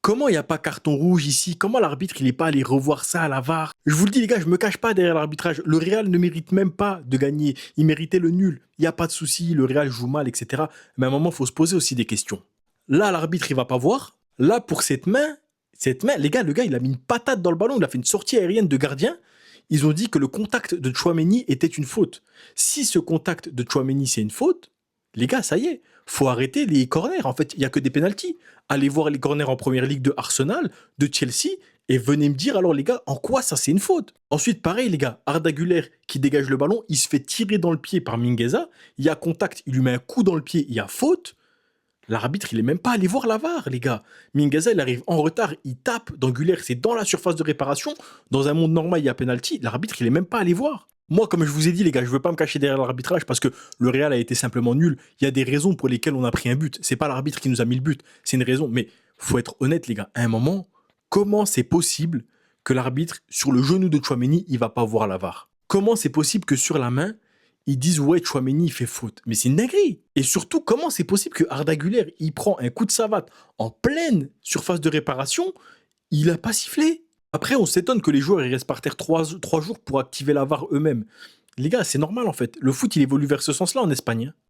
Comment il n'y a pas carton rouge ici? Comment l'arbitre il est pas allé revoir ça à la VAR? Je vous le dis les gars, je me cache pas derrière l'arbitrage. Le Real ne mérite même pas de gagner. Il méritait le nul. Il n'y a pas de souci, le Real joue mal, etc. Mais à un moment, il faut se poser aussi des questions. Là, l'arbitre il va pas voir. Là, pour cette main, les gars, le gars il a mis une patate dans le ballon, il a fait une sortie aérienne de gardien. Ils ont dit que le contact de Chouameni était une faute. Si ce contact de Chouameni c'est une faute, les gars, ça y est, faut arrêter les corners. En fait, il y a que des pénaltys. Allez voir les corners en première ligue de Arsenal, de Chelsea, et venez me dire alors les gars, en quoi ça c'est une faute? Ensuite, pareil les gars, Arda Güler qui dégage le ballon, il se fait tirer dans le pied par Mingueza, il y a contact, il lui met un coup dans le pied, il y a faute. L'arbitre, il est même pas allé voir la VAR, les gars. Mingueza, il arrive en retard, il tape dans Güler, c'est dans la surface de réparation. Dans un monde normal, il y a penalty. L'arbitre, il est même pas allé voir. Moi, comme je vous ai dit, les gars, je veux pas me cacher derrière l'arbitrage parce que le Real a été simplement nul. Il y a des raisons pour lesquelles on a pris un but. C'est pas l'arbitre qui nous a mis le but, c'est une raison. Mais faut être honnête, les gars. À un moment, comment c'est possible que l'arbitre, sur le genou de Chouameni, il va pas voir la VAR? Comment c'est possible que sur la main, ils disent ouais, Chouameni il fait faute? Mais c'est une dinguerie. Et surtout, comment c'est possible que Arda Güler il prend un coup de savate en pleine surface de réparation, il a pas sifflé? Après, on s'étonne que les joueurs ils restent par terre trois jours pour activer la VAR eux-mêmes. Les gars, c'est normal en fait. Le foot il évolue vers ce sens-là en Espagne, hein.